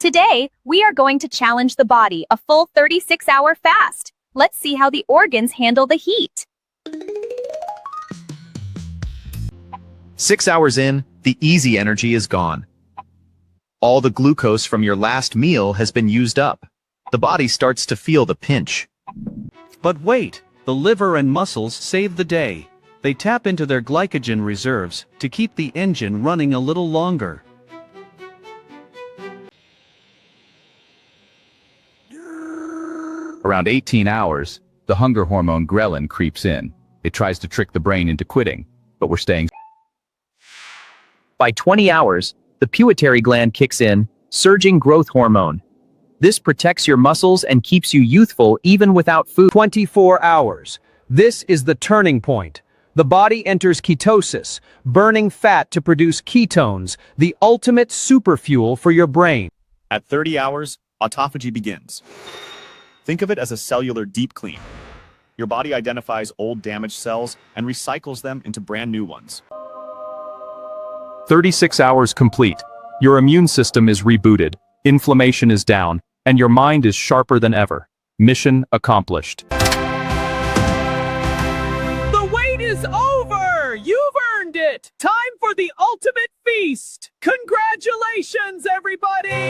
Today, we are going to challenge the body a full 36-hour fast. Let's see how the organs handle the heat. 6 hours in, the easy energy is gone. All the glucose from your last meal has been used up. The body starts to feel the pinch. But wait, the liver and muscles save the day. They tap into their glycogen reserves to keep the engine running a little longer. Around 18 hours, the hunger hormone ghrelin creeps in. It tries to trick the brain into quitting, but we're staying. By 20 hours, the pituitary gland kicks in, surging growth hormone. This protects your muscles and keeps you youthful even without food. 24 hours. This is the turning point. The body enters ketosis, burning fat to produce ketones, the ultimate superfuel for your brain. At 30 hours, autophagy begins. Think of it as a cellular deep clean. Your body identifies old damaged cells and recycles them into brand new ones. 36 hours complete. Your immune system is rebooted, inflammation is down, and your mind is sharper than ever. Mission accomplished. The wait is over! You've earned it! Time for the ultimate feast! Congratulations, everybody!